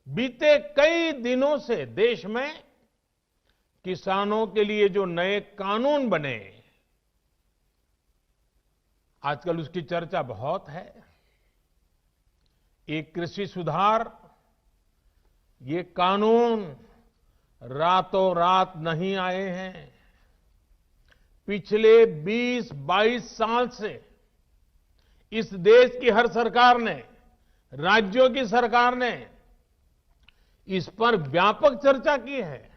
बीते कई दिनों से देश में किसानों के लिए जो नए कानून बने, आजकल उसकी चर्चा बहुत है। एक कृषि सुधार, ये कानून रातों रात नहीं आए हैं। पिछले 20-22 साल से इस देश की हर सरकार ने, राज्यों की सरकार ने इस पर व्यापक चर्चा की है।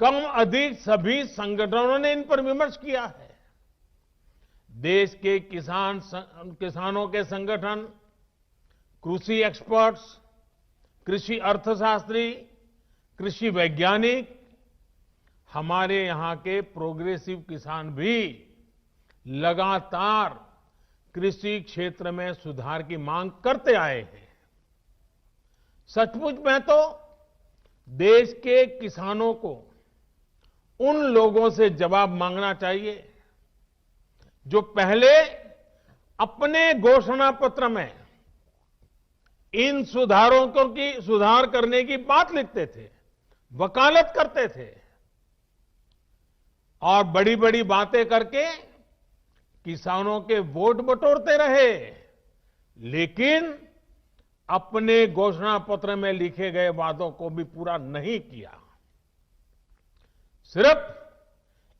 कम अधिक सभी संगठनों ने इन पर विमर्श किया है। देश के किसानों के संगठन, कृषि एक्सपर्ट्स, कृषि अर्थशास्त्री, कृषि वैज्ञानिक, हमारे यहां के प्रोग्रेसिव किसान भी लगातार कृषि क्षेत्र में सुधार की मांग करते आए हैं। सचमुच में तो देश के किसानों को उन लोगों से जवाब मांगना चाहिए जो पहले अपने घोषणा पत्र में इन सुधार करने की बात लिखते थे, वकालत करते थे और बड़ी बड़ी बातें करके किसानों के वोट बटोरते रहे, लेकिन अपने घोषणा पत्र में लिखे गए वादों को भी पूरा नहीं किया। सिर्फ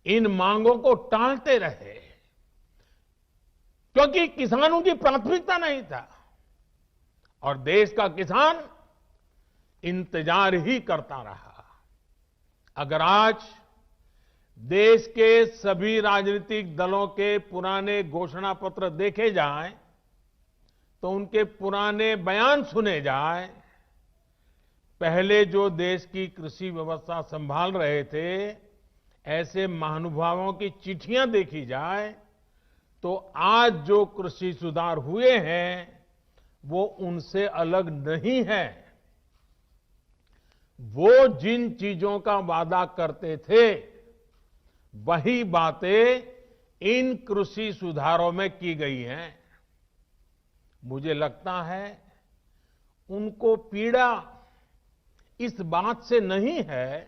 इन मांगों को टालते रहे क्योंकि किसानों की प्राथमिकता नहीं था और देश का किसान इंतजार ही करता रहा। अगर आज देश के सभी राजनीतिक दलों के पुराने घोषणा पत्र देखे जाएं तो उनके पुराने बयान सुने जाएं, पहले जो देश की कृषि व्यवस्था संभाल रहे थे, ऐसे महानुभावों की चिट्ठियां देखी जाए तो आज जो कृषि सुधार हुए हैं वो उनसे अलग नहीं है। वो जिन चीजों का वादा करते थे वही बातें इन कृषि सुधारों में की गई हैं। मुझे लगता है उनको पीड़ा इस बात से नहीं है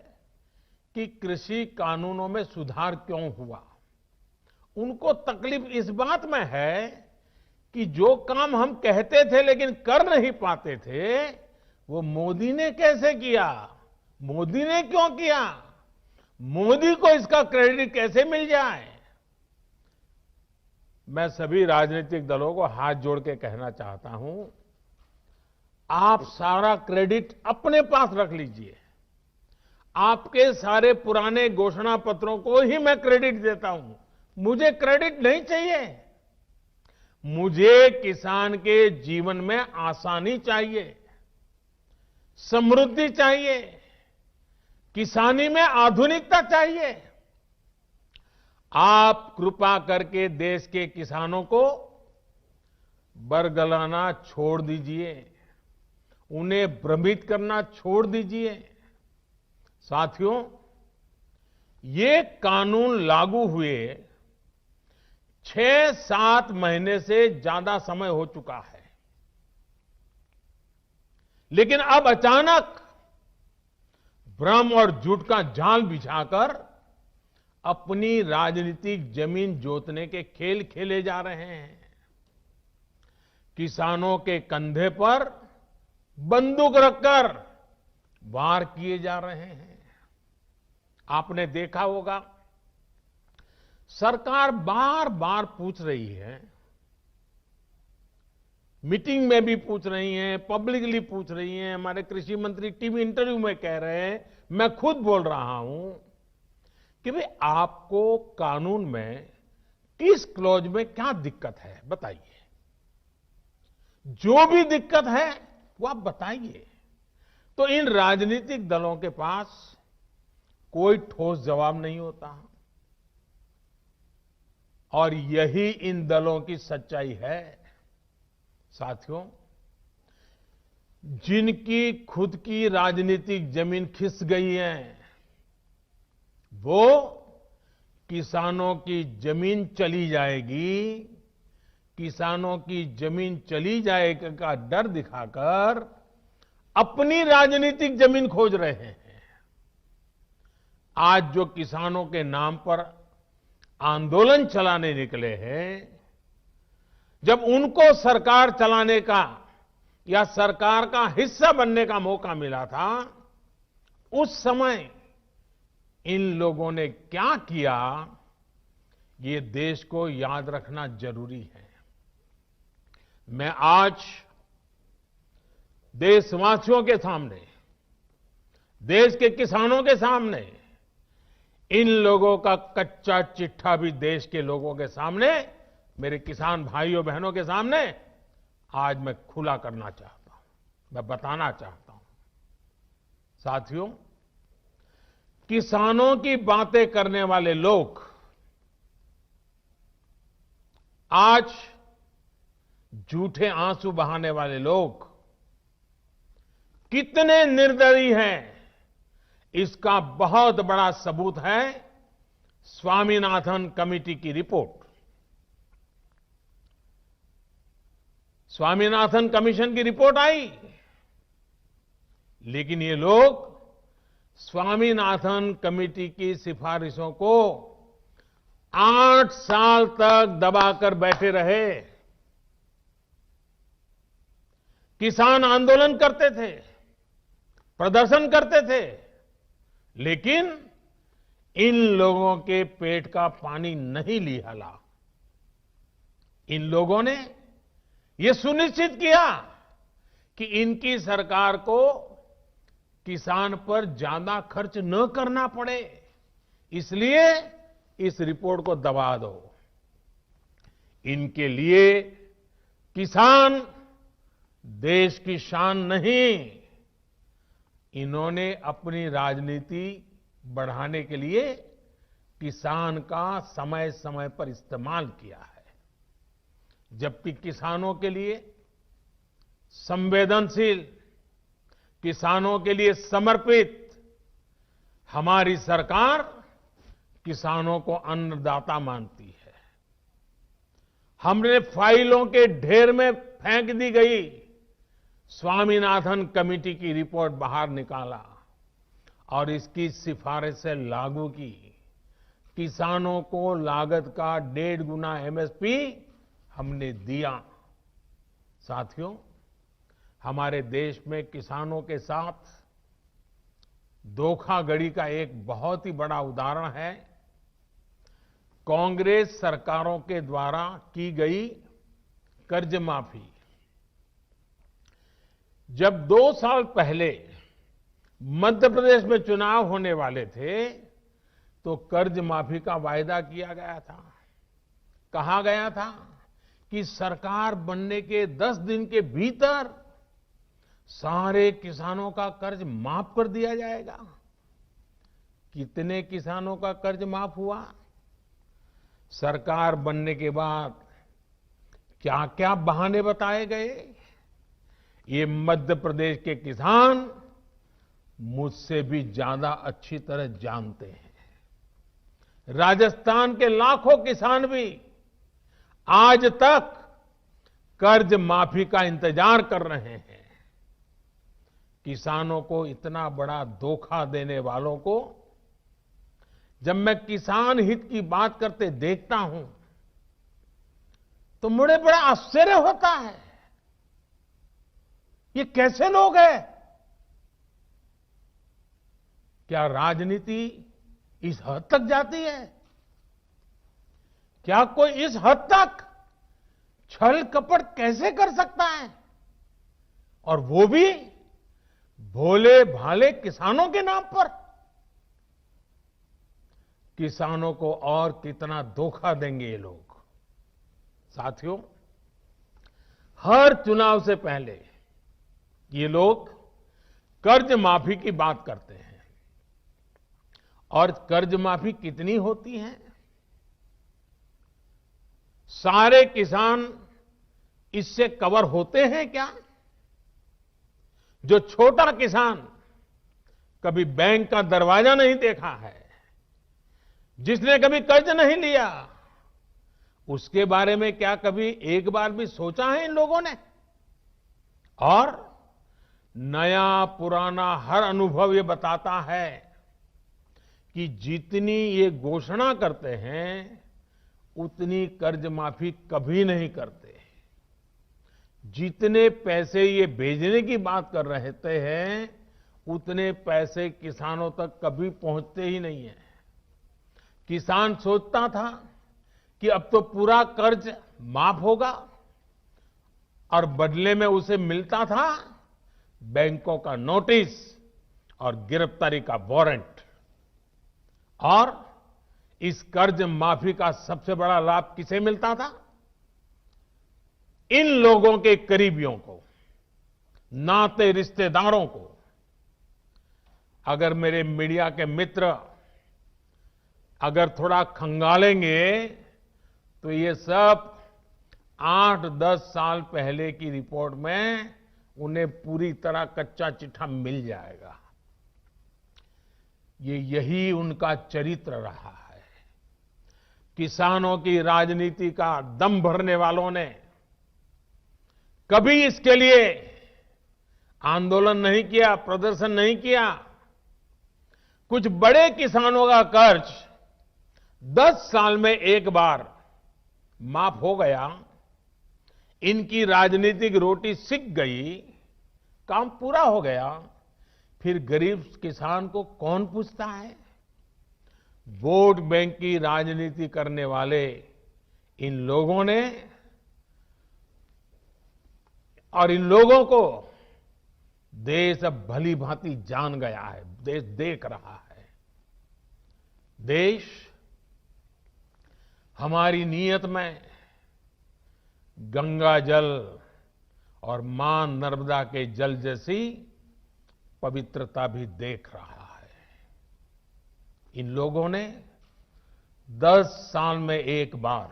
कि कृषि कानूनों में सुधार क्यों हुआ। उनको तकलीफ इस बात में है कि जो काम हम कहते थे लेकिन कर नहीं पाते थे, वो मोदी ने कैसे किया, मोदी ने क्यों किया, मोदी को इसका क्रेडिट कैसे मिल जाए। मैं सभी राजनीतिक दलों को हाथ जोड़ के कहना चाहता हूं, आप सारा क्रेडिट अपने पास रख लीजिए। आपके सारे पुराने घोषणा पत्रों को ही मैं क्रेडिट देता हूं, मुझे क्रेडिट नहीं चाहिए। मुझे किसान के जीवन में आसानी चाहिए, समृद्धि चाहिए, किसानी में आधुनिकता चाहिए। आप कृपा करके देश के किसानों को बरगलाना छोड़ दीजिए, उन्हें भ्रमित करना छोड़ दीजिए। साथियों, ये कानून लागू हुए 6-7 महीने से ज्यादा समय हो चुका है, लेकिन अब अचानक भ्रम और झूठ का जाल बिछाकर अपनी राजनीतिक जमीन जोतने के खेल खेले जा रहे हैं। किसानों के कंधे पर बंदूक रखकर वार किए जा रहे हैं। आपने देखा होगा, सरकार बार बार पूछ रही है, मीटिंग में भी पूछ रही है, पब्लिकली पूछ रही है। हमारे कृषि मंत्री टीवी इंटरव्यू में कह रहे हैं, मैं खुद बोल रहा हूं कि भाई आपको कानून में किस क्लॉज में क्या दिक्कत है बताइए। जो भी दिक्कत है वो आप बताइए। तो इन राजनीतिक दलों के पास कोई ठोस जवाब नहीं होता और यही इन दलों की सच्चाई है। साथियों, जिनकी खुद की राजनीतिक जमीन खिस गई है, वो किसानों की जमीन चली जाएगी, किसानों की जमीन चली जाएगी का डर दिखाकर अपनी राजनीतिक जमीन खोज रहे हैं। आज जो किसानों के नाम पर आंदोलन चलाने निकले हैं, जब उनको सरकार चलाने का या सरकार का हिस्सा बनने का मौका मिला था, उस समय इन लोगों ने क्या किया, ये देश को याद रखना जरूरी है। मैं आज देशवासियों के सामने, देश के किसानों के सामने, इन लोगों का कच्चा चिट्ठा भी देश के लोगों के सामने, मेरे किसान भाइयों बहनों के सामने आज मैं खुला करना चाहता हूं, मैं बताना चाहता हूं। साथियों, किसानों की बातें करने वाले लोग आज झूठे आंसू बहाने वाले लोग कितने निर्दयी हैं, इसका बहुत बड़ा सबूत है स्वामीनाथन कमेटी की रिपोर्ट। स्वामीनाथन कमीशन की रिपोर्ट आई, लेकिन ये लोग स्वामीनाथन कमेटी की सिफारिशों को 8 साल तक दबाकर बैठे रहे। किसान आंदोलन करते थे, प्रदर्शन करते थे, लेकिन इन लोगों के पेट का पानी नहीं लिहाला। इन लोगों ने यह सुनिश्चित किया कि इनकी सरकार को किसान पर ज्यादा खर्च न करना पड़े, इसलिए इस रिपोर्ट को दबा दो। इनके लिए किसान देश की शान नहीं, इन्होंने अपनी राजनीति बढ़ाने के लिए किसान का समय समय पर इस्तेमाल किया है। जबकि किसानों के लिए संवेदनशील, किसानों के लिए समर्पित हमारी सरकार किसानों को अन्नदाता मानती है। हमने फाइलों के ढेर में फेंक दी गई स्वामीनाथन कमेटी की रिपोर्ट बाहर निकाला और इसकी सिफारिश से लागू की। किसानों को लागत का 1.5 गुना एमएसपी हमने दिया। साथियों, हमारे देश में किसानों के साथ धोखाधड़ी का एक बहुत ही बड़ा उदाहरण है कांग्रेस सरकारों के द्वारा की गई कर्ज माफी। जब 2 साल पहले मध्य प्रदेश में चुनाव होने वाले थे, तो कर्ज माफी का वायदा किया गया था। कहा गया था कि सरकार बनने के 10 दिन के भीतर सारे किसानों का कर्ज माफ कर दिया जाएगा। कितने किसानों का कर्ज माफ हुआ? सरकार बनने के बाद क्या क्या बहाने बताए गए, ये मध्य प्रदेश के किसान मुझसे भी ज्यादा अच्छी तरह जानते हैं। राजस्थान के लाखों किसान भी आज तक कर्ज माफी का इंतजार कर रहे हैं। किसानों को इतना बड़ा धोखा देने वालों को जब मैं किसान हित की बात करते देखता हूं, तो मुझे बड़ा आश्चर्य होता है। ये कैसे लोग हैं? क्या राजनीति इस हद तक जाती है? क्या कोई इस हद तक छल कपट कैसे कर सकता है? और वो भी भोले भाले किसानों के नाम पर। किसानों को और कितना धोखा देंगे ये लोग। साथियों, हर चुनाव से पहले ये लोग कर्ज माफी की बात करते हैं। और कर्ज माफी कितनी होती है? सारे किसान इससे कवर होते हैं क्या? जो छोटा किसान कभी बैंक का दरवाजा नहीं देखा है, जिसने कभी कर्ज नहीं लिया, उसके बारे में क्या कभी एक बार भी सोचा है इन लोगों ने? और नया पुराना हर अनुभव ये बताता है कि जितनी ये घोषणा करते हैं उतनी कर्ज माफी कभी नहीं करते। जितने पैसे ये भेजने की बात कर रहे हैं उतने पैसे किसानों तक कभी पहुंचते ही नहीं है। किसान सोचता था कि अब तो पूरा कर्ज माफ होगा और बदले में उसे मिलता था बैंकों का नोटिस और गिरफ्तारी का वारंट। और इस कर्ज माफी का सबसे बड़ा लाभ किसे मिलता था? इन लोगों के करीबियों को, नाते रिश्तेदारों को। अगर मेरे मीडिया के मित्र अगर थोड़ा खंगालेंगे तो ये सब 8-10 साल पहले की रिपोर्ट में उन्हें पूरी तरह कच्चा चिट्ठा मिल जाएगा। यही उनका चरित्र रहा है। किसानों की राजनीति का दम भरने वालों ने कभी इसके लिए आंदोलन नहीं किया, प्रदर्शन नहीं किया। कुछ बड़े किसानों का कर्ज 10 साल में एक बार माफ हो गया, इनकी राजनीतिक रोटी सिक गई, काम पूरा हो गया, फिर गरीब किसान को कौन पूछता है? वोट बैंक की राजनीति करने वाले इन लोगों ने और इन लोगों को देश अब भली भांति जान गया है, देश देख रहा है। देश हमारी नीयत में गंगा जल और मां नर्मदा के जल जैसी पवित्रता भी देख रहा है। इन लोगों ने 10 साल में एक बार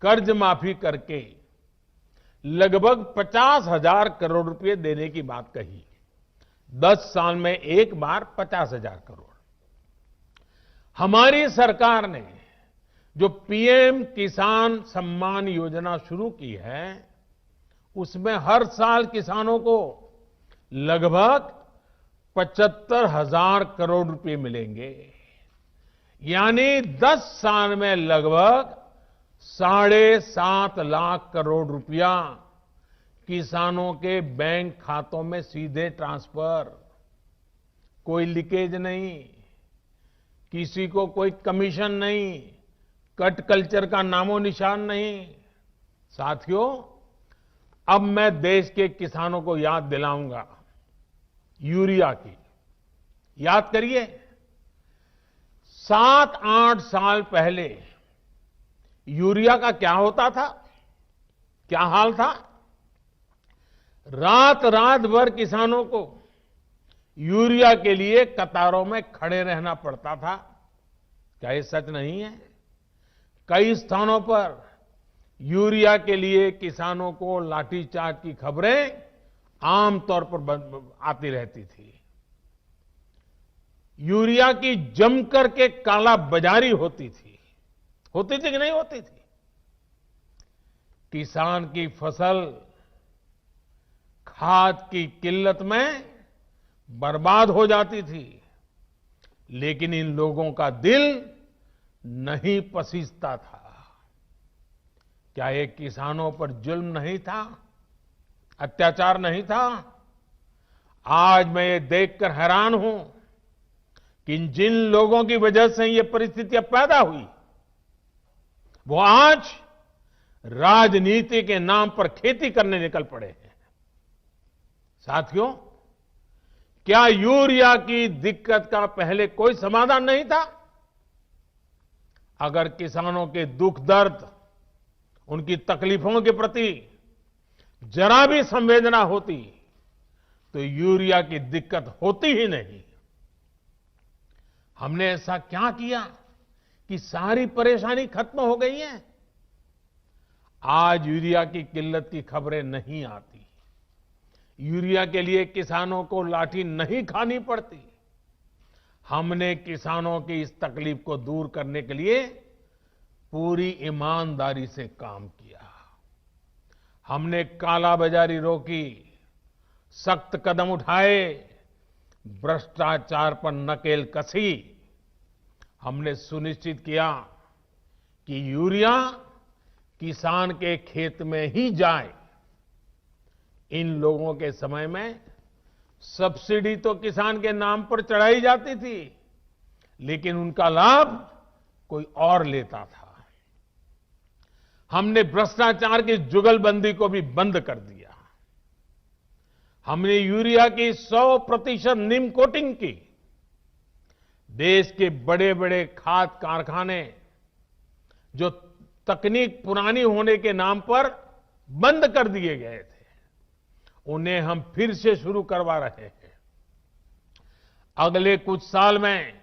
कर्ज माफी करके लगभग 50,000 करोड़ रुपए देने की बात कही। 10 साल में एक बार 50,000 करोड़। हमारी सरकार ने जो पीएम किसान सम्मान योजना शुरू की है उसमें हर साल किसानों को लगभग 75,000 करोड़ रुपए मिलेंगे। यानी 10 साल में लगभग 7.5 लाख करोड़ रुपया किसानों के बैंक खातों में सीधे ट्रांसफर। कोई लीकेज नहीं, किसी को कोई कमीशन नहीं, कट कल्चर का नामो निशान नहीं। साथियों, अब मैं देश के किसानों को याद दिलाऊंगा यूरिया की। याद करिए, 7-8 साल पहले यूरिया का क्या होता था, क्या हाल था? रात रात भर किसानों को यूरिया के लिए कतारों में खड़े रहना पड़ता था। क्या ये सच नहीं है? कई स्थानों पर यूरिया के लिए किसानों को लाठीचार्ज की खबरें आमतौर पर आती रहती थी। यूरिया की जमकर के काला बाजारी होती थी कि नहीं होती थी? किसान की फसल खाद की किल्लत में बर्बाद हो जाती थी, लेकिन इन लोगों का दिल नहीं पसीजता था। क्या ये किसानों पर जुल्म नहीं था, अत्याचार नहीं था? आज मैं ये देखकर हैरान हूं कि जिन लोगों की वजह से ये परिस्थितियां पैदा हुई वो आज राजनीति के नाम पर खेती करने निकल पड़े हैं। साथियों, क्या यूरिया की दिक्कत का पहले कोई समाधान नहीं था? अगर किसानों के दुख दर्द, उनकी तकलीफों के प्रति जरा भी संवेदना होती तो यूरिया की दिक्कत होती ही नहीं। हमने ऐसा क्या किया कि सारी परेशानी खत्म हो गई है? आज यूरिया की किल्लत की खबरें नहीं आती। यूरिया के लिए किसानों को लाठी नहीं खानी पड़ती। हमने किसानों की इस तकलीफ को दूर करने के लिए पूरी ईमानदारी से काम किया। हमने कालाबाजारी रोकी, सख्त कदम उठाए, भ्रष्टाचार पर नकेल कसी। हमने सुनिश्चित किया कि यूरिया किसान के खेत में ही जाए। इन लोगों के समय में सब्सिडी तो किसान के नाम पर चढ़ाई जाती थी, लेकिन उनका लाभ कोई और लेता था। हमने भ्रष्टाचार की जुगलबंदी को भी बंद कर दिया। हमने यूरिया की 100% नीम कोटिंग की। देश के बड़े बड़े खाद कारखाने जो तकनीक पुरानी होने के नाम पर बंद कर दिए गए थे, उन्हें हम फिर से शुरू करवा रहे हैं। अगले कुछ साल में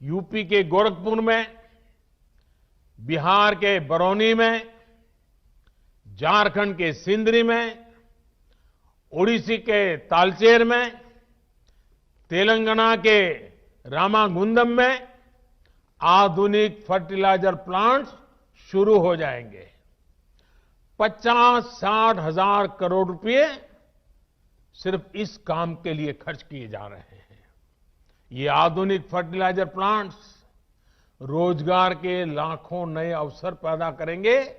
यूपी के गोरखपुर में, बिहार के बरौनी में, झारखंड के सिंदरी में, ओडिशा के तालचेर में, तेलंगाना के रामागुंडम में आधुनिक फर्टिलाइजर प्लांट्स शुरू हो जाएंगे। 50-60 हजार करोड़ रुपए सिर्फ इस काम के लिए खर्च किए जा रहे हैं। ये आधुनिक फर्टिलाइजर प्लांट्स रोजगार के लाखों नए अवसर पैदा करेंगे,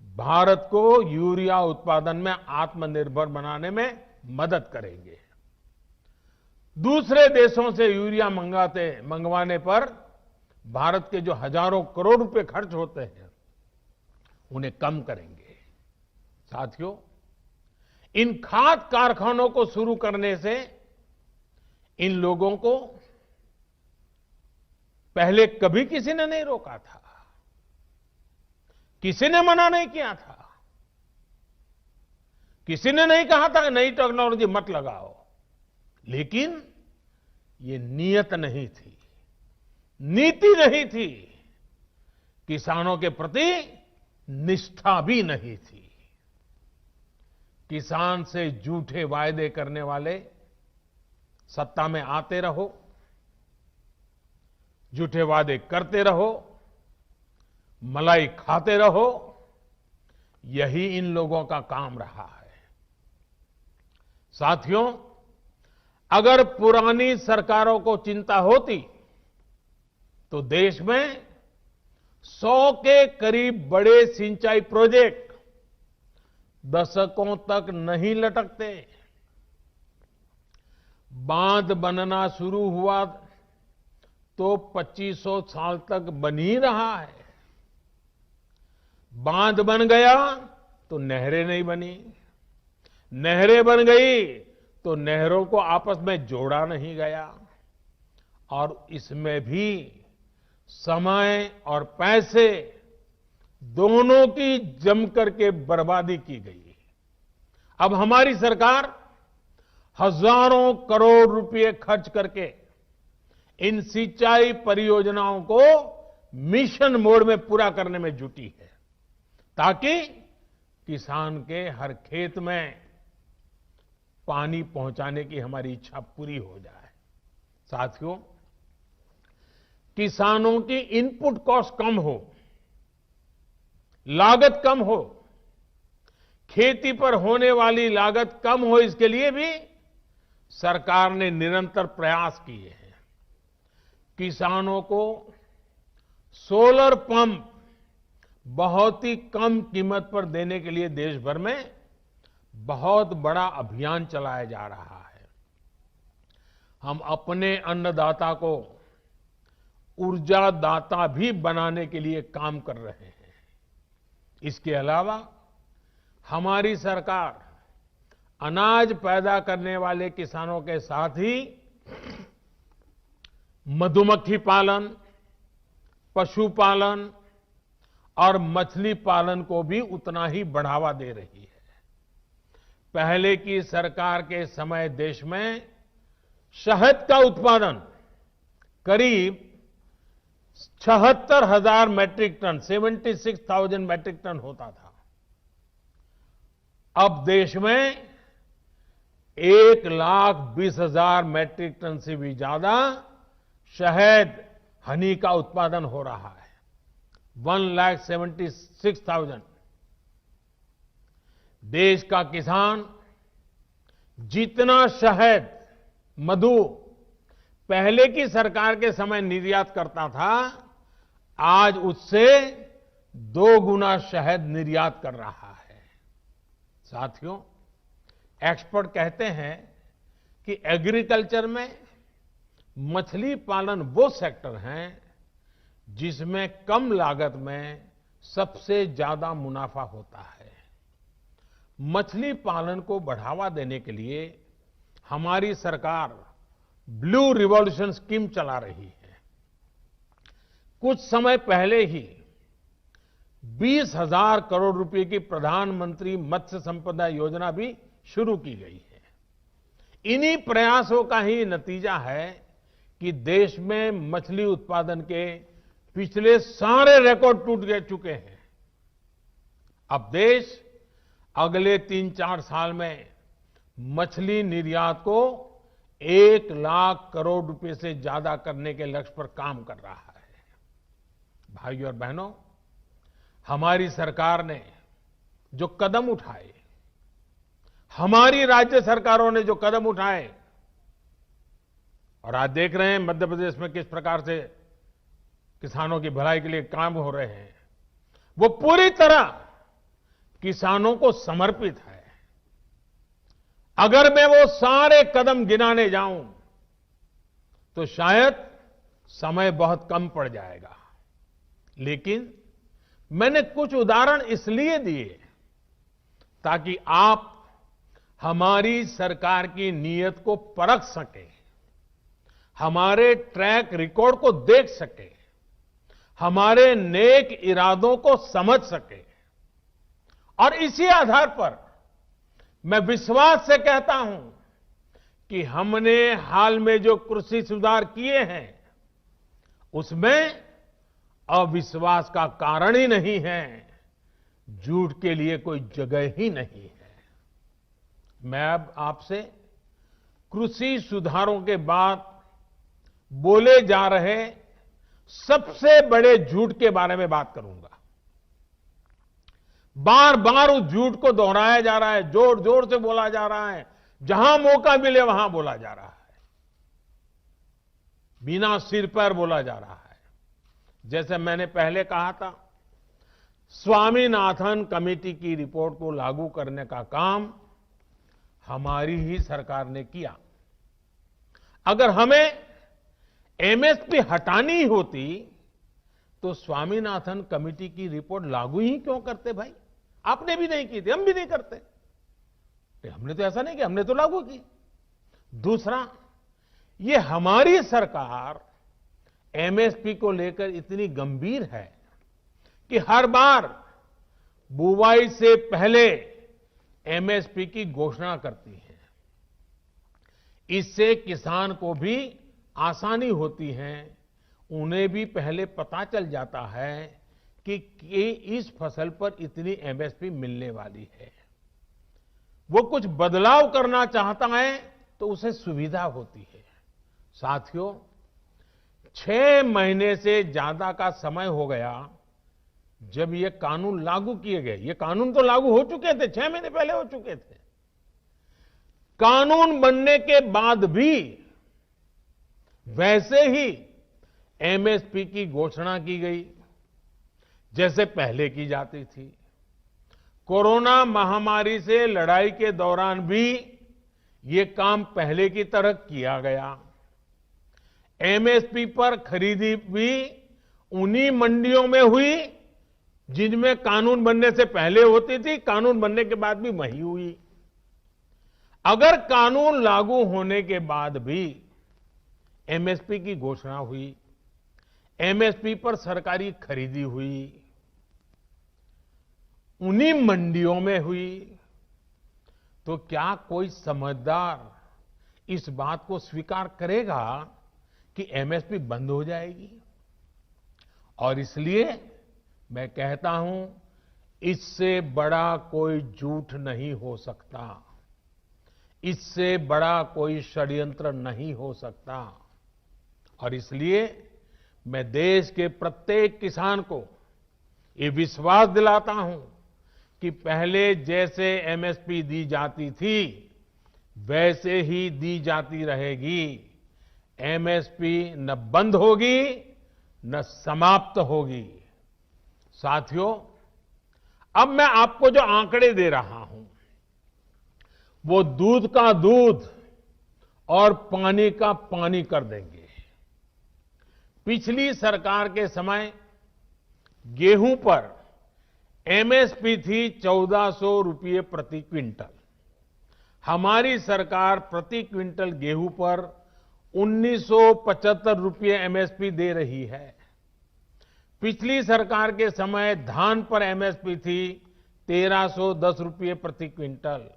भारत को यूरिया उत्पादन में आत्मनिर्भर बनाने में मदद करेंगे। दूसरे देशों से यूरिया मंगवाने पर भारत के जो हजारों करोड़ रुपए खर्च होते हैं, उन्हें कम करेंगे। साथियों, इन खाद कारखानों को शुरू करने से इन लोगों को पहले कभी किसी ने नहीं रोका था, किसी ने मना नहीं किया था, किसी ने नहीं कहा था कि नई टेक्नोलॉजी मत लगाओ, लेकिन ये नियत नहीं थी, नीति नहीं थी, किसानों के प्रति निष्ठा भी नहीं थी। किसान से झूठे वायदे करने वाले सत्ता में आते रहो, झूठे वादे करते रहो, मलाई खाते रहो, यही इन लोगों का काम रहा है। साथियों, अगर पुरानी सरकारों को चिंता होती तो देश में 100 के करीब बड़े सिंचाई प्रोजेक्ट दशकों तक नहीं लटकते। बांध बनना शुरू हुआ तो 2500 साल तक बन ही रहा है। बांध बन गया तो नहरें नहीं बनी, नहरें बन गई तो नहरों को आपस में जोड़ा नहीं गया, और इसमें भी समय और पैसे दोनों की जमकर के बर्बादी की गई। अब हमारी सरकार हजारों करोड़ रुपए खर्च करके इन सिंचाई परियोजनाओं को मिशन मोड में पूरा करने में जुटी है, ताकि किसान के हर खेत में पानी पहुंचाने की हमारी इच्छा पूरी हो जाए। साथियों, किसानों की इनपुट कॉस्ट कम हो, लागत कम हो, खेती पर होने वाली लागत कम हो, इसके लिए भी सरकार ने निरंतर प्रयास किए हैं। किसानों को सोलर पंप बहुत ही कम कीमत पर देने के लिए देश भर में बहुत बड़ा अभियान चलाया जा रहा है। हम अपने अन्नदाता को ऊर्जा दाता भी बनाने के लिए काम कर रहे हैं। इसके अलावा हमारी सरकार अनाज पैदा करने वाले किसानों के साथ ही मधुमक्खी पालन, पशुपालन और मछली पालन को भी उतना ही बढ़ावा दे रही है। पहले की सरकार के समय देश में शहद का उत्पादन करीब 76,000 मैट्रिक टन, 76,000 मैट्रिक टन होता था। अब देश में 1,20,000 मैट्रिक टन से भी ज्यादा शहद, हनी का उत्पादन हो रहा है। 1,76,000। देश का किसान जितना शहद, मधु पहले की सरकार के समय निर्यात करता था, आज उससे 2 गुना शहद निर्यात कर रहा है। साथियों, एक्सपर्ट कहते हैं कि एग्रीकल्चर में मछली पालन वो सेक्टर है जिसमें कम लागत में सबसे ज्यादा मुनाफा होता है। मछली पालन को बढ़ावा देने के लिए हमारी सरकार ब्लू रिवॉल्यूशन स्कीम चला रही है। कुछ समय पहले ही 20,000 करोड़ रुपए की प्रधानमंत्री मत्स्य संपदा योजना भी शुरू की गई है। इन्हीं प्रयासों का ही नतीजा है कि देश में मछली उत्पादन के पिछले सारे रिकॉर्ड टूट चुके हैं। अब देश अगले 3-4 साल में मछली निर्यात को 1 लाख करोड़ रुपए से ज्यादा करने के लक्ष्य पर काम कर रहा है। भाइयों और बहनों, हमारी सरकार ने जो कदम उठाए, हमारी राज्य सरकारों ने जो कदम उठाए, और आज देख रहे हैं मध्य प्रदेश में किस प्रकार से किसानों की भलाई के लिए काम हो रहे हैं, वो पूरी तरह किसानों को समर्पित है। अगर मैं वो सारे कदम गिनाने जाऊं तो शायद समय बहुत कम पड़ जाएगा, लेकिन मैंने कुछ उदाहरण इसलिए दिए ताकि आप हमारी सरकार की नीयत को परख सकें, हमारे ट्रैक रिकॉर्ड को देख सकें, हमारे नेक इरादों को समझ सकें। और इसी आधार पर मैं विश्वास से कहता हूं कि हमने हाल में जो कृषि सुधार किए हैं उसमें अविश्वास का कारण ही नहीं है, झूठ के लिए कोई जगह ही नहीं है। मैं अब आपसे कृषि सुधारों के बाद बोले जा रहे सबसे बड़े झूठ के बारे में बात करूंगा। बार बार उस झूठ को दोहराया जा रहा है, जोर जोर से बोला जा रहा है, जहां मौका मिले वहां बोला जा रहा है, बिना सिर पर बोला जा रहा है। जैसे मैंने पहले कहा था, स्वामीनाथन कमेटी की रिपोर्ट को लागू करने का काम हमारी ही सरकार ने किया। अगर हमें एमएसपी हटानी होती तो स्वामीनाथन कमेटी की रिपोर्ट लागू ही क्यों करते भाई? आपने भी नहीं की थी, हम भी नहीं करते। हमने तो ऐसा नहीं किया, हमने तो लागू की। दूसरा, ये हमारी सरकार एमएसपी को लेकर इतनी गंभीर है कि हर बार बुवाई से पहले एमएसपी की घोषणा करती है। इससे किसान को भी आसानी होती है, उन्हें भी पहले पता चल जाता है कि इस फसल पर इतनी एमएसपी मिलने वाली है। वो कुछ बदलाव करना चाहता है तो उसे सुविधा होती है। साथियों, 6 महीने से ज्यादा का समय हो गया जब ये कानून लागू किए गए। ये कानून तो लागू हो चुके थे, 6 महीने पहले हो चुके थे। कानून बनने के बाद भी वैसे ही एमएसपी की घोषणा की गई जैसे पहले की जाती थी। कोरोना महामारी से लड़ाई के दौरान भी ये काम पहले की तरह किया गया। एमएसपी पर खरीदी भी उन्हीं मंडियों में हुई जिनमें कानून बनने से पहले होती थी, कानून बनने के बाद भी वही हुई। अगर कानून लागू होने के बाद भी एमएसपी की घोषणा हुई, एमएसपी पर सरकारी खरीदी हुई, उन्हीं मंडियों में हुई, तो क्या कोई समझदार इस बात को स्वीकार करेगा कि एमएसपी बंद हो जाएगी? और इसलिए मैं कहता हूं, इससे बड़ा कोई झूठ नहीं हो सकता, इससे बड़ा कोई षड्यंत्र नहीं हो सकता। और इसलिए मैं देश के प्रत्येक किसान को ये विश्वास दिलाता हूं कि पहले जैसे एमएसपी दी जाती थी, वैसे ही दी जाती रहेगी। एमएसपी न बंद होगी न समाप्त होगी। साथियों, अब मैं आपको जो आंकड़े दे रहा हूं वो दूध का दूध और पानी का पानी कर देंगे। पिछली सरकार के समय गेहूं पर एमएसपी थी 1400 रुपये प्रति क्विंटल। हमारी सरकार प्रति क्विंटल गेहूं पर 1975 रुपये एमएसपी दे रही है। पिछली सरकार के समय धान पर एमएसपी थी 1310 रुपये प्रति क्विंटल।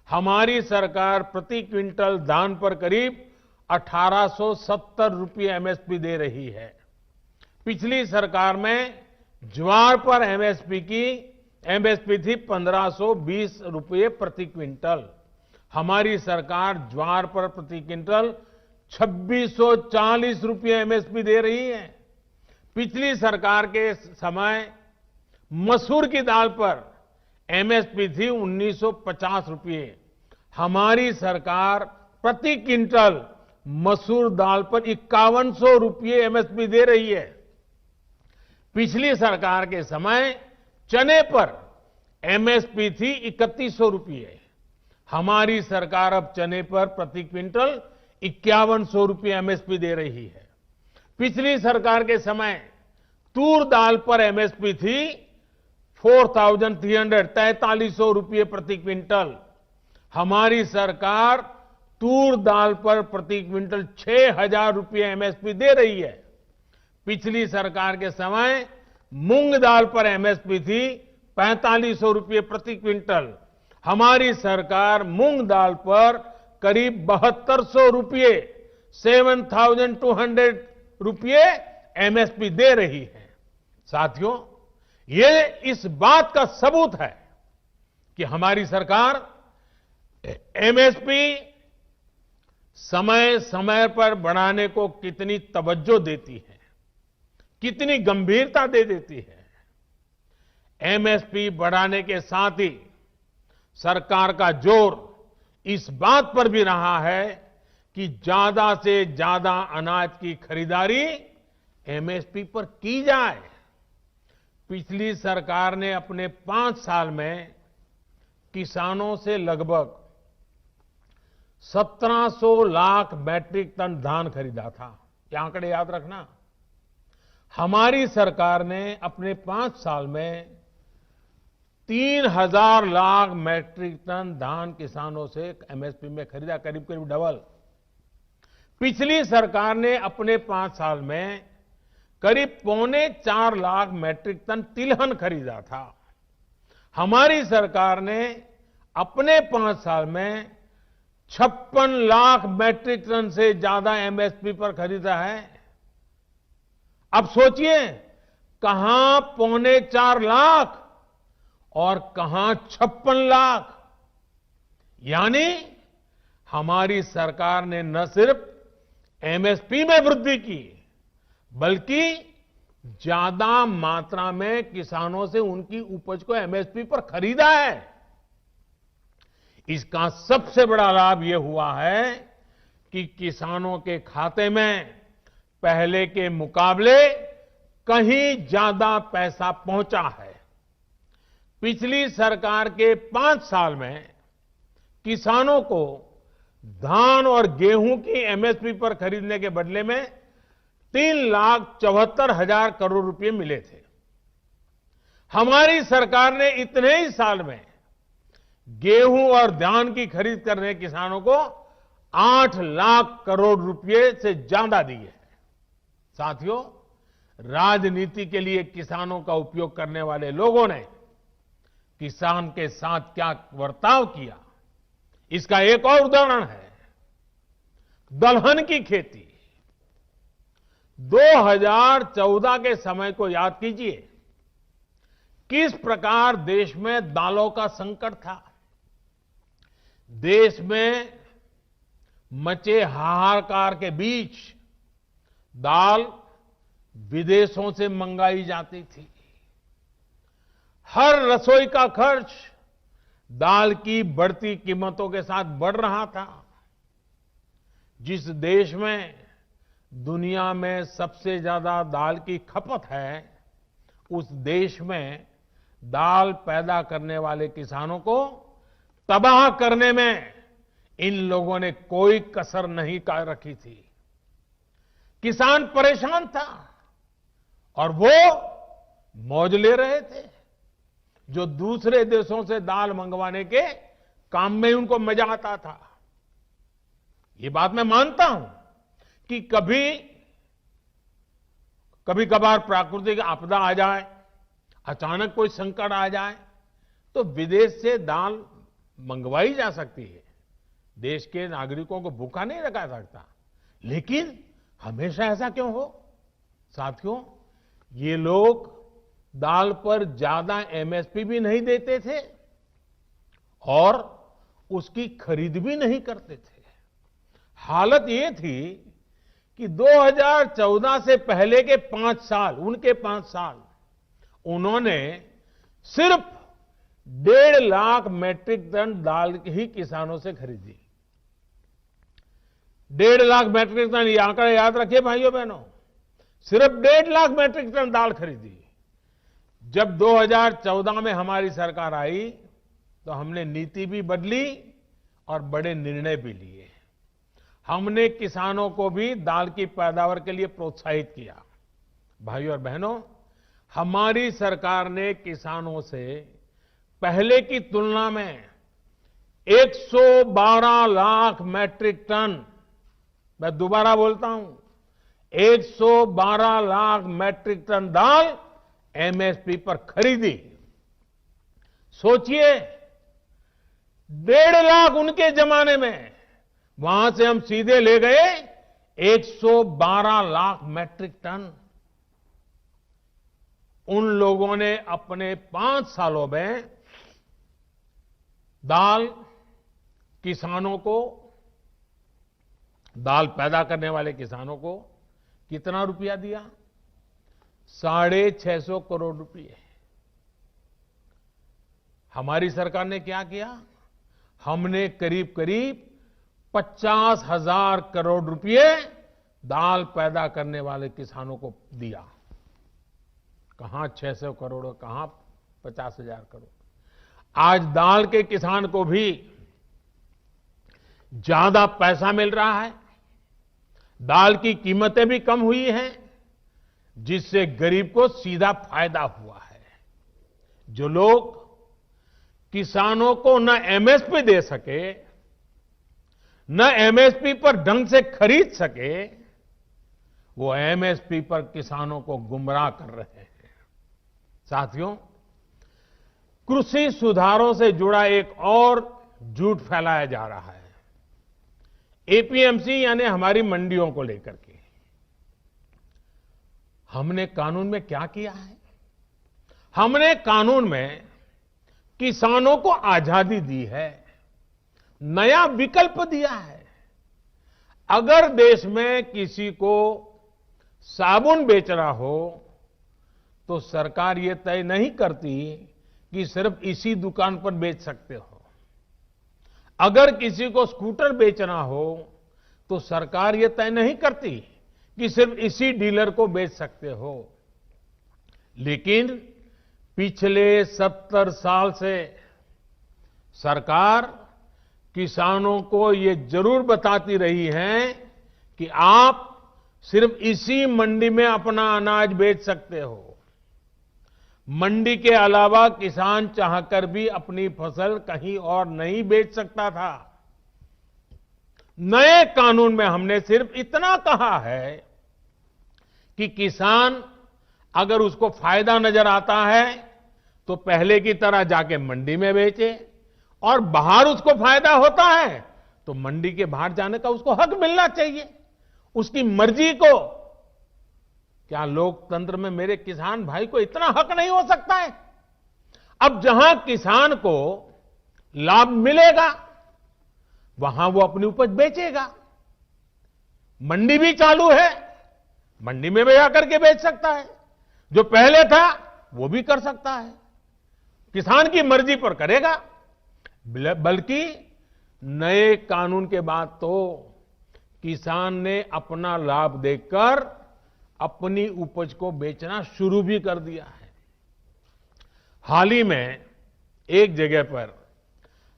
हमारी सरकार प्रति क्विंटल धान पर करीब 1870 रुपये एमएसपी दे रही है। पिछली सरकार में ज्वार पर एमएसपी थी 1520 रुपये प्रति क्विंटल। हमारी सरकार ज्वार पर प्रति क्विंटल 2640 रुपये एमएसपी दे रही है। पिछली सरकार के समय मसूर की दाल पर एमएसपी थी 1950 रुपये। हमारी सरकार प्रति क्विंटल मसूर दाल पर 5100 रुपये एमएसपी दे रही है। पिछली सरकार के समय चने पर एमएसपी थी 3100 रुपये। हमारी सरकार अब चने पर प्रति क्विंटल 5100 रुपये एमएसपी दे रही है। पिछली सरकार के समय तूर दाल पर एमएसपी थी 4300 रुपये प्रति क्विंटल। हमारी सरकार तूर दाल पर प्रति क्विंटल 6000 रुपये एमएसपी दे रही है। पिछली सरकार के समय मूंग दाल पर एमएसपी थी 4500 रुपये प्रति क्विंटल। हमारी सरकार मूंग दाल पर करीब 7200 रुपये 7200 रुपये एमएसपी दे रही है। साथियों, ये इस बात का सबूत है कि हमारी सरकार एमएसपी समय समय पर बढ़ाने को कितनी तवज्जो देती है, कितनी गंभीरता दे देती है। एमएसपी बढ़ाने के साथ ही सरकार का जोर इस बात पर भी रहा है कि ज्यादा से ज्यादा अनाज की खरीदारी एमएसपी पर की जाए। पिछली सरकार ने अपने 5 साल में किसानों से लगभग 1700 लाख मैट्रिक टन धान खरीदा था। ये आंकड़े याद रखना। हमारी सरकार ने अपने 5 साल में 3000 लाख मैट्रिक टन धान किसानों से एमएसपी में खरीदा, करीब करीब डबल। पिछली सरकार ने अपने 5 साल में करीब 3.25 लाख मैट्रिक टन तिलहन खरीदा था। हमारी सरकार ने अपने 5 साल में 56 लाख मैट्रिक टन से ज्यादा एमएसपी पर खरीदा है। अब सोचिए, कहां 3.25 लाख और कहां 56 लाख। यानी हमारी सरकार ने न सिर्फ एमएसपी में वृद्धि की, बल्कि ज्यादा मात्रा में किसानों से उनकी उपज को एमएसपी पर खरीदा है। इसका सबसे बड़ा लाभ यह हुआ है कि किसानों के खाते में पहले के मुकाबले कहीं ज्यादा पैसा पहुंचा है। पिछली सरकार के 5 साल में किसानों को धान और गेहूं की एमएसपी पर खरीदने के बदले में 3,74,000 करोड़ रुपए मिले थे। हमारी सरकार ने इतने ही साल में गेहूं और धान की खरीद करने किसानों को 8 लाख करोड़ रुपए से ज्यादा दिए हैं। साथियों, राजनीति के लिए किसानों का उपयोग करने वाले लोगों ने किसान के साथ क्या बर्ताव किया, इसका एक और उदाहरण है दलहन की खेती। 2014 के समय को याद कीजिए, किस प्रकार देश में दालों का संकट था। देश में मचे हाहाकार के बीच दाल विदेशों से मंगाई जाती थी। हर रसोई का खर्च दाल की बढ़ती कीमतों के साथ बढ़ रहा था। जिस देश में दुनिया में सबसे ज्यादा दाल की खपत है, उस देश में दाल पैदा करने वाले किसानों को तबाह करने में इन लोगों ने कोई कसर नहीं रखी थी। किसान परेशान था और वो मौज ले रहे थे। जो दूसरे देशों से दाल मंगवाने के काम में उनको मजा आता था। ये बात मैं मानता हूं कि कभी कभार प्राकृतिक आपदा आ जाए, अचानक कोई संकट आ जाए, तो विदेश से दाल मंगवाई जा सकती है। देश के नागरिकों को भूखा नहीं रखा सकता। लेकिन हमेशा ऐसा क्यों हो? साथियों, ये लोग दाल पर ज्यादा एमएसपी भी नहीं देते थे और उसकी खरीद भी नहीं करते थे। हालत ये थी कि 2014 से पहले के 5 साल, उनके 5 साल, उन्होंने सिर्फ 1.5 लाख मैट्रिक टन दाल ही किसानों से खरीदी। 1.5 लाख मैट्रिक टन, ये आंकड़ा याद रखिए भाइयों बहनों, सिर्फ 1.5 लाख मैट्रिक टन दाल खरीदी। जब 2014 में हमारी सरकार आई तो हमने नीति भी बदली और बड़े निर्णय भी लिए। हमने किसानों को भी दाल की पैदावार के लिए प्रोत्साहित किया। भाइयों और बहनों, हमारी सरकार ने किसानों से पहले की तुलना में 112 लाख मैट्रिक टन, मैं दोबारा बोलता हूं, 112 लाख मैट्रिक टन दाल एमएसपी पर खरीदी। सोचिए, 1.5 लाख उनके जमाने में, वहां से हम सीधे ले गए 112 लाख मैट्रिक टन। उन लोगों ने अपने 5 सालों में दाल किसानों को, दाल पैदा करने वाले किसानों को कितना रुपया दिया? 650 करोड़ रुपए। हमारी सरकार ने क्या किया? हमने करीब करीब 50,000 करोड़ रुपए दाल पैदा करने वाले किसानों को दिया। कहां 600 करोड़, कहां 50,000 करोड़। आज दाल के किसान को भी ज्यादा पैसा मिल रहा है, दाल की कीमतें भी कम हुई हैं, जिससे गरीब को सीधा फायदा हुआ है। जो लोग किसानों को न एमएसपी दे सके, न एमएसपी पर ढंग से खरीद सके, वो एमएसपी पर किसानों को गुमराह कर रहे हैं। साथियों, कृषि सुधारों से जुड़ा एक और झूठ फैलाया जा रहा है, एपीएमसी यानी हमारी मंडियों को लेकर के। हमने कानून में क्या किया है? हमने कानून में किसानों को आजादी दी है, नया विकल्प दिया है। अगर देश में किसी को साबुन बेचना हो तो सरकार ये तय नहीं करती कि सिर्फ इसी दुकान पर बेच सकते हो। अगर किसी को स्कूटर बेचना हो तो सरकार ये तय नहीं करती कि सिर्फ इसी डीलर को बेच सकते हो। लेकिन पिछले 70 साल से सरकार किसानों को ये जरूर बताती रही है कि आप सिर्फ इसी मंडी में अपना अनाज बेच सकते हो। मंडी के अलावा किसान चाहकर भी अपनी फसल कहीं और नहीं बेच सकता था। नए कानून में हमने सिर्फ इतना कहा है कि किसान अगर उसको फायदा नजर आता है तो पहले की तरह जाके मंडी में बेचे, और बाहर उसको फायदा होता है तो मंडी के बाहर जाने का उसको हक मिलना चाहिए, उसकी मर्जी को। क्या लोकतंत्र में मेरे किसान भाई को इतना हक नहीं हो सकता है? अब जहां किसान को लाभ मिलेगा वहां वो अपनी उपज बेचेगा। मंडी भी चालू है, मंडी में भी आकर के बेच सकता है। जो पहले था वो भी कर सकता है, किसान की मर्जी पर करेगा। बल्कि नए कानून के बाद तो किसान ने अपना लाभ देखकर अपनी उपज को बेचना शुरू भी कर दिया है। हाल ही में एक जगह पर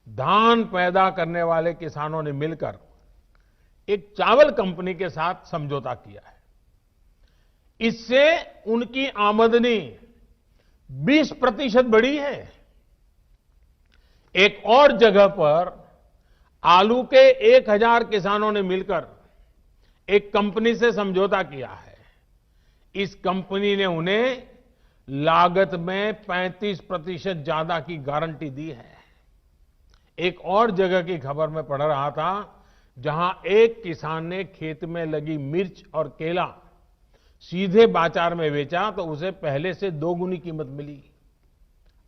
धान पैदा करने वाले किसानों ने मिलकर एक चावल कंपनी के साथ समझौता किया है। इससे उनकी आमदनी 20% बढ़ी है। एक और जगह पर आलू के 1000 किसानों ने मिलकर एक कंपनी से समझौता किया है। इस कंपनी ने उन्हें लागत में 35% ज्यादा की गारंटी दी है। एक और जगह की खबर में पढ़ रहा था, जहां एक किसान ने खेत में लगी मिर्च और केला सीधे बाजार में बेचा तो उसे पहले से 2 गुनी कीमत मिली।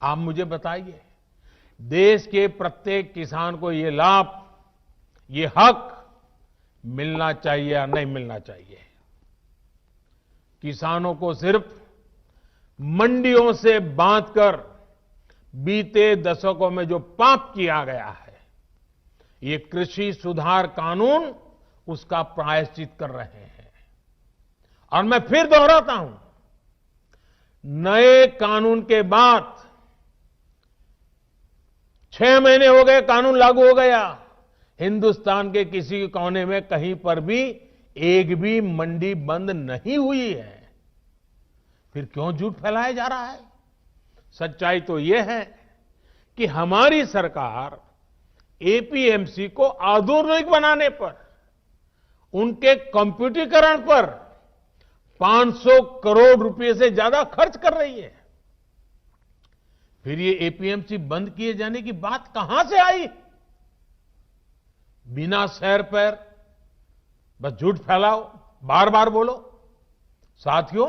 आप मुझे बताइए, देश के प्रत्येक किसान को ये लाभ, ये हक मिलना चाहिए या नहीं मिलना चाहिए? किसानों को सिर्फ मंडियों से बांधकर बीते दशकों में जो पाप किया गया है, ये कृषि सुधार कानून उसका प्रायश्चित कर रहे हैं। और मैं फिर दोहराता हूं, नए कानून के बाद 6 महीने हो गए, कानून लागू हो गया, हिंदुस्तान के किसी कोने में कहीं पर भी एक भी मंडी बंद नहीं हुई है। फिर क्यों झूठ फैलाया जा रहा है? सच्चाई तो यह है कि हमारी सरकार एपीएमसी को आधुनिक बनाने पर, उनके कंप्यूटरीकरण पर 500 करोड़ रुपए से ज्यादा खर्च कर रही है। फिर ये एपीएमसी बंद किए जाने की बात कहां से आई? बिना सैर पैर बस झूठ फैलाओ, बार बार बोलो। साथियों,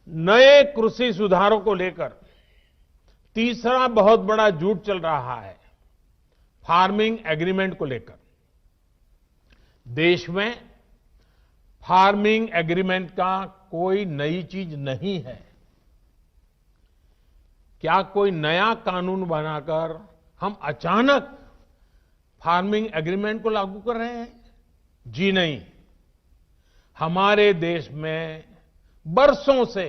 नए कृषि सुधारों को लेकर तीसरा बहुत बड़ा झूठ चल रहा है, फार्मिंग एग्रीमेंट को लेकर। देश में फार्मिंग एग्रीमेंट का कोई नई चीज नहीं है। क्या कोई नया कानून बनाकर हम अचानक फार्मिंग एग्रीमेंट को लागू कर रहे हैं? जी नहीं। हमारे देश में बरसों से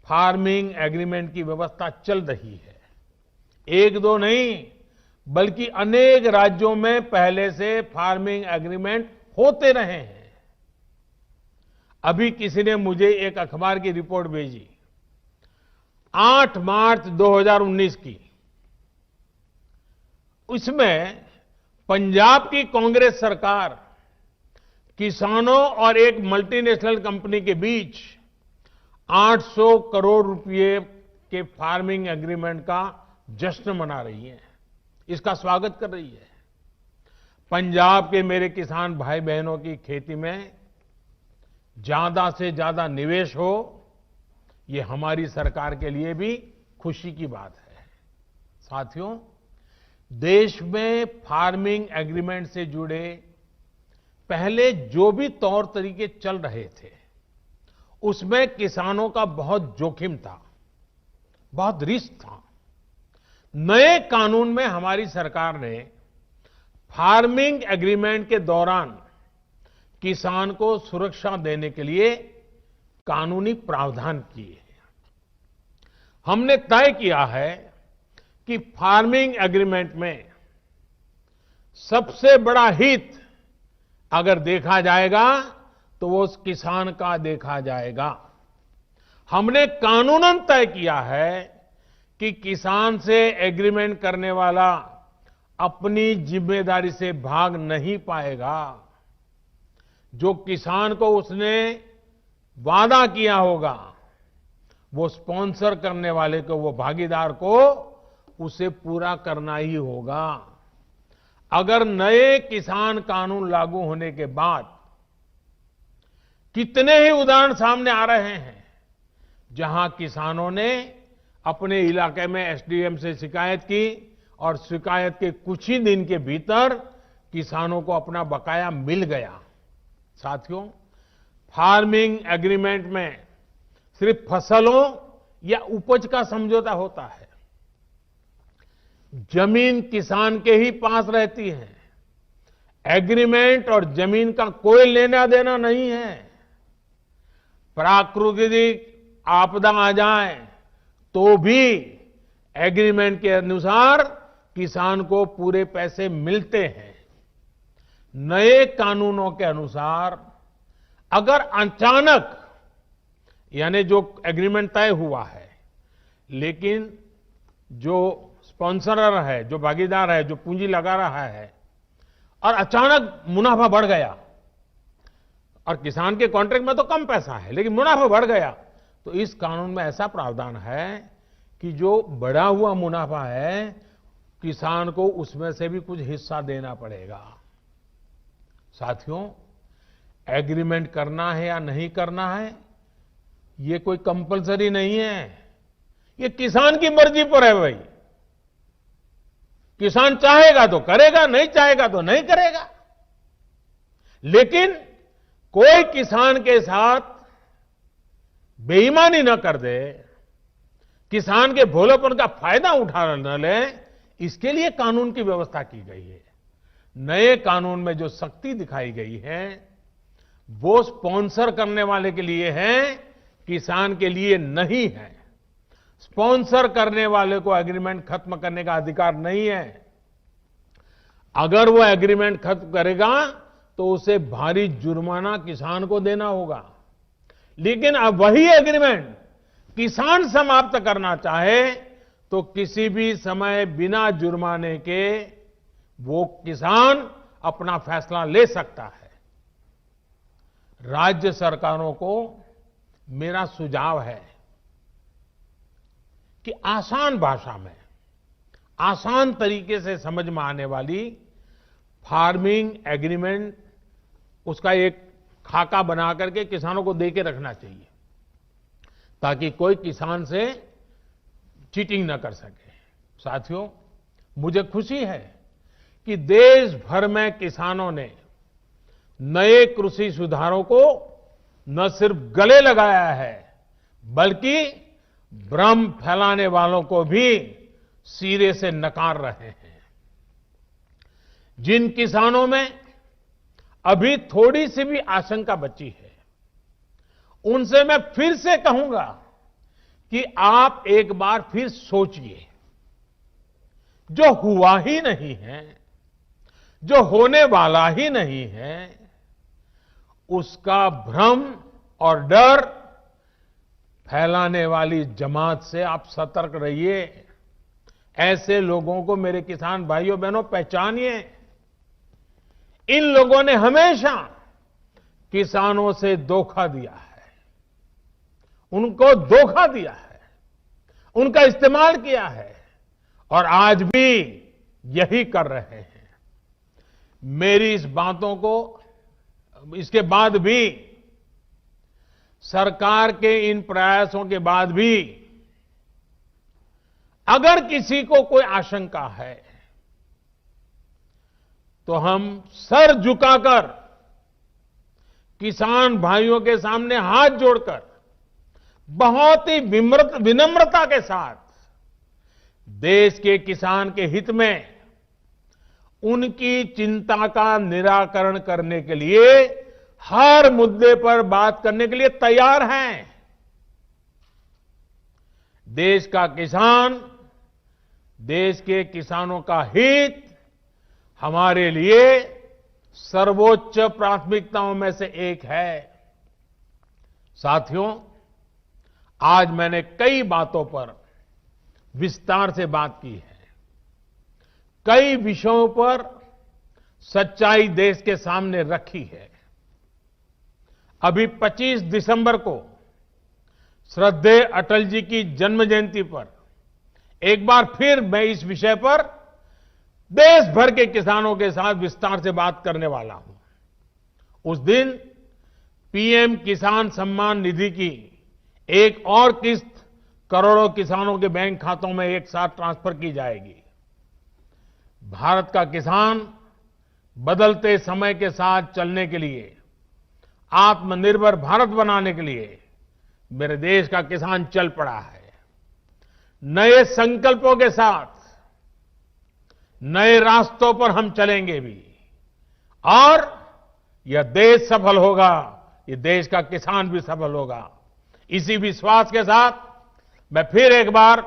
फार्मिंग एग्रीमेंट की व्यवस्था चल रही है। एक दो नहीं, बल्कि अनेक राज्यों में पहले से फार्मिंग एग्रीमेंट होते रहे हैं। अभी किसी ने मुझे एक अखबार की रिपोर्ट भेजी, 8 मार्च 2019 की। इसमें पंजाब की कांग्रेस सरकार किसानों और एक मल्टीनेशनल कंपनी के बीच 800 करोड़ रुपए के फार्मिंग एग्रीमेंट का जश्न मना रही है, इसका स्वागत कर रही है। पंजाब के मेरे किसान भाई बहनों की खेती में ज्यादा से ज्यादा निवेश हो, ये हमारी सरकार के लिए भी खुशी की बात है। साथियों, देश में फार्मिंग एग्रीमेंट से जुड़े पहले जो भी तौर तरीके चल रहे थे, उसमें किसानों का बहुत जोखिम था, बहुत रिस्क था। नए कानून में हमारी सरकार ने फार्मिंग एग्रीमेंट के दौरान किसान को सुरक्षा देने के लिए कानूनी प्रावधान किए हैं। हमने तय किया है कि फार्मिंग एग्रीमेंट में सबसे बड़ा हित अगर देखा जाएगा तो वो उस किसान का देखा जाएगा। हमने कानूनन तय किया है कि किसान से एग्रीमेंट करने वाला अपनी जिम्मेदारी से भाग नहीं पाएगा। जो किसान को उसने वादा किया होगा, वो स्पॉन्सर करने वाले को, वो भागीदार को उसे पूरा करना ही होगा। अगर नए किसान कानून लागू होने के बाद कितने ही उदाहरण सामने आ रहे हैं जहां किसानों ने अपने इलाके में एसडीएम से शिकायत की और शिकायत के कुछ ही दिन के भीतर किसानों को अपना बकाया मिल गया। साथियों, फार्मिंग एग्रीमेंट में सिर्फ फसलों या उपज का समझौता होता है। जमीन किसान के ही पास रहती है। एग्रीमेंट और जमीन का कोई लेना देना नहीं है। प्राकृतिक आपदा आ जाए तो भी एग्रीमेंट के अनुसार किसान को पूरे पैसे मिलते हैं। नए कानूनों के अनुसार अगर अचानक, यानी जो एग्रीमेंट तय हुआ है, लेकिन जो स्पॉन्सरर है, जो भागीदार है, जो पूंजी लगा रहा है, और अचानक मुनाफा बढ़ गया, और किसान के कॉन्ट्रैक्ट में तो कम पैसा है लेकिन मुनाफा बढ़ गया, तो इस कानून में ऐसा प्रावधान है कि जो बढ़ा हुआ मुनाफा है, किसान को उसमें से भी कुछ हिस्सा देना पड़ेगा। साथियों, एग्रीमेंट करना है या नहीं करना है, ये कोई कंपलसरी नहीं है। ये किसान की मर्जी पर है भाई। किसान चाहेगा तो करेगा, नहीं चाहेगा तो नहीं करेगा। लेकिन कोई किसान के साथ बेईमानी न कर दे, किसान के भोलेपन का फायदा उठा न ले, इसके लिए कानून की व्यवस्था की गई है। नए कानून में जो सख्ती दिखाई गई है वो स्पॉन्सर करने वाले के लिए है, किसान के लिए नहीं है। स्पॉन्सर करने वाले को एग्रीमेंट खत्म करने का अधिकार नहीं है। अगर वो एग्रीमेंट खत्म करेगा तो उसे भारी जुर्माना किसान को देना होगा। लेकिन अब वही एग्रीमेंट किसान समाप्त करना चाहे तो किसी भी समय बिना जुर्माने के वो किसान अपना फैसला ले सकता है। राज्य सरकारों को मेरा सुझाव है कि आसान भाषा में, आसान तरीके से समझ में आने वाली फार्मिंग एग्रीमेंट, उसका एक खाका बना करके किसानों को दे के रखना चाहिए ताकि कोई किसान से चीटिंग न कर सके। साथियों, मुझे खुशी है कि देश भर में किसानों ने नए कृषि सुधारों को न सिर्फ गले लगाया है बल्कि भ्रम फैलाने वालों को भी सिरे से नकार रहे हैं। जिन किसानों में अभी थोड़ी सी भी आशंका बची है, उनसे मैं फिर से कहूंगा कि आप एक बार फिर सोचिए। जो हुआ ही नहीं है, जो होने वाला ही नहीं है, उसका भ्रम और डर फैलाने वाली जमात से आप सतर्क रहिए। ऐसे लोगों को मेरे किसान भाइयों बहनों पहचानिए। इन लोगों ने हमेशा किसानों से धोखा दिया है, उनको धोखा दिया है, उनका इस्तेमाल किया है और आज भी यही कर रहे हैं। मेरी इस बातों को, इसके बाद भी, सरकार के इन प्रयासों के बाद भी अगर किसी को कोई आशंका है तो हम सर झुकाकर किसान भाइयों के सामने हाथ जोड़कर बहुत ही विनम्रता के साथ देश के किसान के हित में उनकी चिंता का निराकरण करने के लिए हर मुद्दे पर बात करने के लिए तैयार हैं। देश का किसान, देश के किसानों का हित हमारे लिए सर्वोच्च प्राथमिकताओं में से एक है। साथियों, आज मैंने कई बातों पर विस्तार से बात की है। कई विषयों पर सच्चाई देश के सामने रखी है। अभी 25 दिसंबर को श्रद्धेय अटल जी की जन्म जयंती पर एक बार फिर मैं इस विषय पर देश भर के किसानों के साथ विस्तार से बात करने वाला हूं। उस दिन पीएम किसान सम्मान निधि की एक और किस्त करोड़ों किसानों के बैंक खातों में एक साथ ट्रांसफर की जाएगी। भारत का किसान बदलते समय के साथ चलने के लिए, आत्मनिर्भर भारत बनाने के लिए मेरे देश का किसान चल पड़ा है। नए संकल्पों के साथ नए रास्तों पर हम चलेंगे भी और यह देश सफल होगा, ये देश का किसान भी सफल होगा। इसी विश्वास के साथ मैं फिर एक बार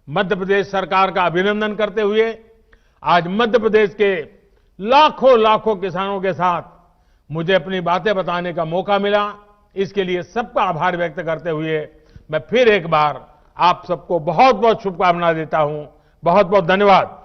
मध्य प्रदेश सरकार का अभिनंदन करते हुए आज मध्य प्रदेश के लाखों लाखों किसानों के साथ मुझे अपनी बातें बताने का मौका मिला, इसके लिए सबका आभार व्यक्त करते हुए मैं फिर एक बार आप सबको बहुत बहुत शुभकामनाएं देता हूं। बहुत बहुत धन्यवाद।